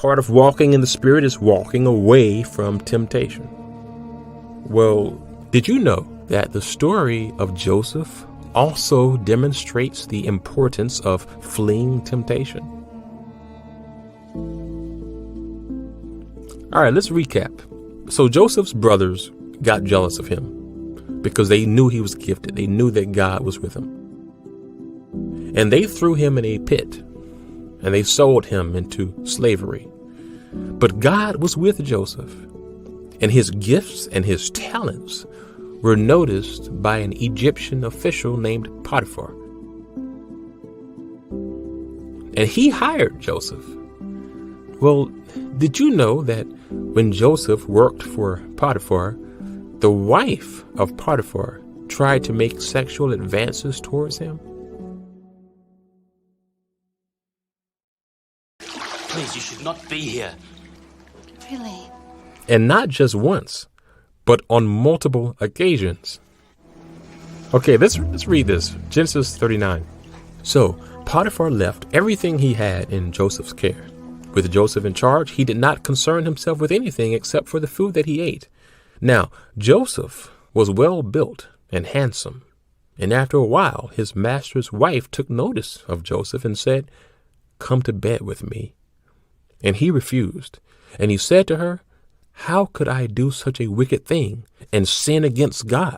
part of walking in the Spirit is walking away from temptation. Well, did you know that the story of Joseph also demonstrates the importance of fleeing temptation? All right, let's recap. So Joseph's brothers got jealous of him because they knew he was gifted. They knew that God was with him. And they threw him in a pit and they sold him into slavery. But God was with Joseph, and his gifts and his talents were noticed by an Egyptian official named Potiphar. And he hired Joseph. Well, did you know that when Joseph worked for Potiphar, the wife of Potiphar tried to make sexual advances towards him? Please, you should not be here. Really? And not just once, but on multiple occasions. Okay, let's read this. Genesis 39. So Potiphar left everything he had in Joseph's care. With Joseph in charge, he did not concern himself with anything except for the food that he ate. Now, Joseph was well built and handsome. And after a while, his master's wife took notice of Joseph and said, "Come to bed with me." And he refused. And he said to her, "How could I do such a wicked thing and sin against God?"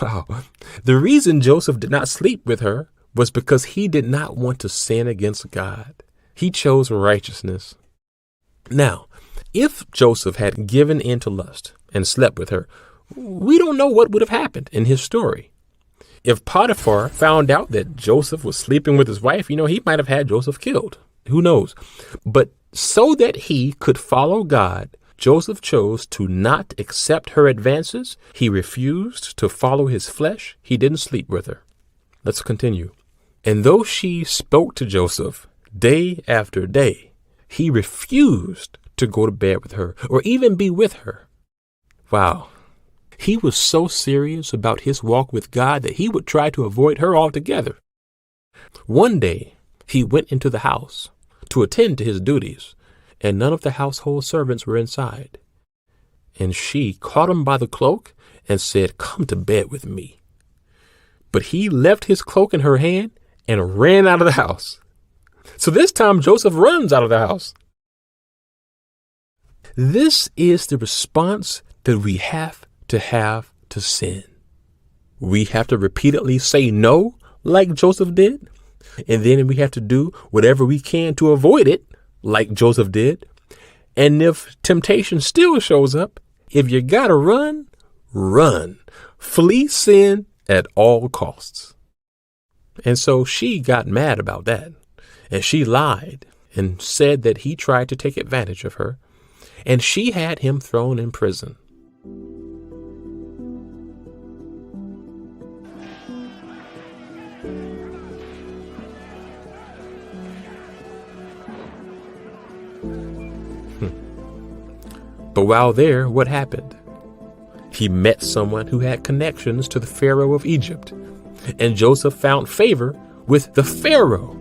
Wow. The reason Joseph did not sleep with her was because he did not want to sin against God. He chose righteousness. Now, if Joseph had given in to lust and slept with her, we don't know what would have happened in his story. If Potiphar found out that Joseph was sleeping with his wife, he might have had Joseph killed. Who knows? But so that he could follow God, Joseph chose to not accept her advances. He refused to follow his flesh. He didn't sleep with her. Let's continue. And though she spoke to Joseph day after day, he refused to go to bed with her or even be with her. Wow. He was so serious about his walk with God that he would try to avoid her altogether. One day, he went into the house to attend to his duties, and none of the household servants were inside. And she caught him by the cloak and said, "Come to bed with me." But he left his cloak in her hand and ran out of the house. So this time Joseph runs out of the house. This is the response that we have to sin. We have to repeatedly say no, like Joseph did. And then we have to do whatever we can to avoid it, like Joseph did. And if temptation still shows up, if you gotta run, run. Flee sin at all costs. And so she got mad about that. And she lied and said that he tried to take advantage of her. And she had him thrown in prison. But while there, what happened? He met someone who had connections to the Pharaoh of Egypt. And Joseph found favor with the Pharaoh.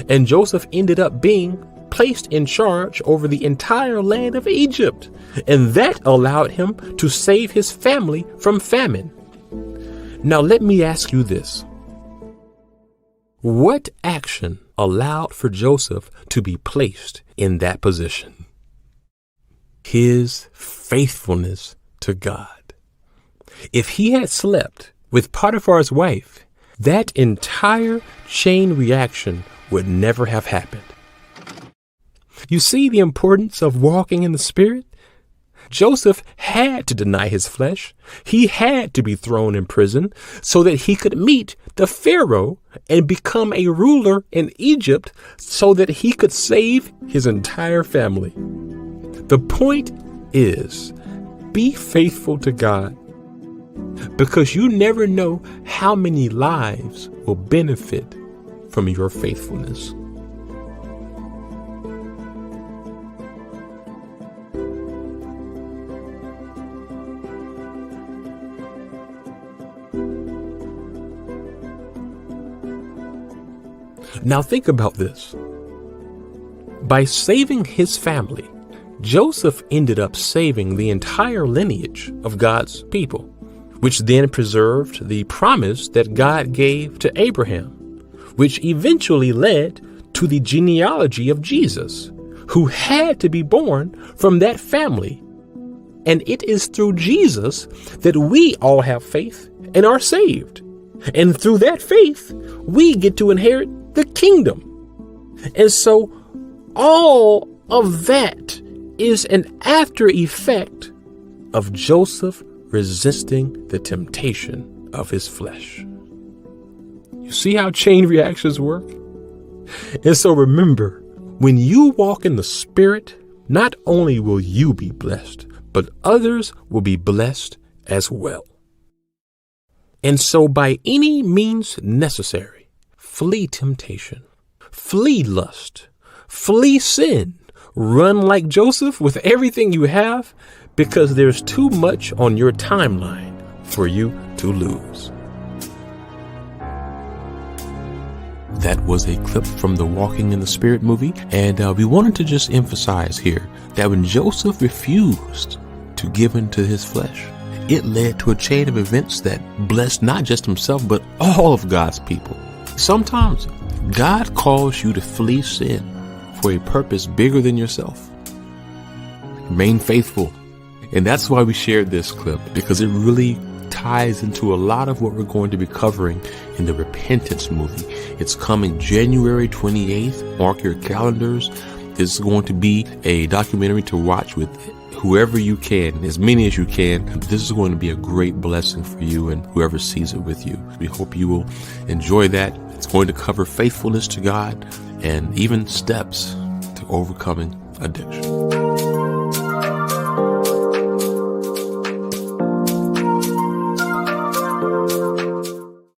And Joseph ended up being placed in charge over the entire land of Egypt. And that allowed him to save his family from famine. Now let me ask you this. What action allowed for Joseph to be placed in that position? His faithfulness to God. If he had slept with Potiphar's wife, that entire chain reaction would never have happened. You see the importance of walking in the Spirit? Joseph had to deny his flesh. He had to be thrown in prison so that he could meet the Pharaoh and become a ruler in Egypt so that he could save his entire family. The point is, be faithful to God, because you never know how many lives will benefit from your faithfulness. Now think about this. By saving his family, Joseph ended up saving the entire lineage of God's people, which then preserved the promise that God gave to Abraham, which eventually led to the genealogy of Jesus, who had to be born from that family. And it is through Jesus that we all have faith and are saved. And through that faith, we get to inherit the kingdom. And so all of that is an after effect of Joseph resisting the temptation of his flesh. You see how chain reactions work? And so remember, when you walk in the Spirit, not only will you be blessed, but others will be blessed as well. And so by any means necessary, flee temptation, flee lust, flee sin, run like Joseph with everything you have, because there's too much on your timeline for you to lose. That was a clip from the Walking in the Spirit movie, and we wanted to just emphasize here that when Joseph refused to give in to his flesh, it led to a chain of events that blessed not just himself, but all of God's people. Sometimes God calls you to flee sin for a purpose bigger than yourself. Remain faithful. And that's why we shared this clip, because it really ties into a lot of what we're going to be covering in the Repentance movie. It's coming January 28th. Mark your calendars. This is going to be a documentary to watch with whoever you can, as many as you can. This is going to be a great blessing for you and whoever sees it with you. We hope you will enjoy that. It's going to cover faithfulness to God and even steps to overcoming addiction.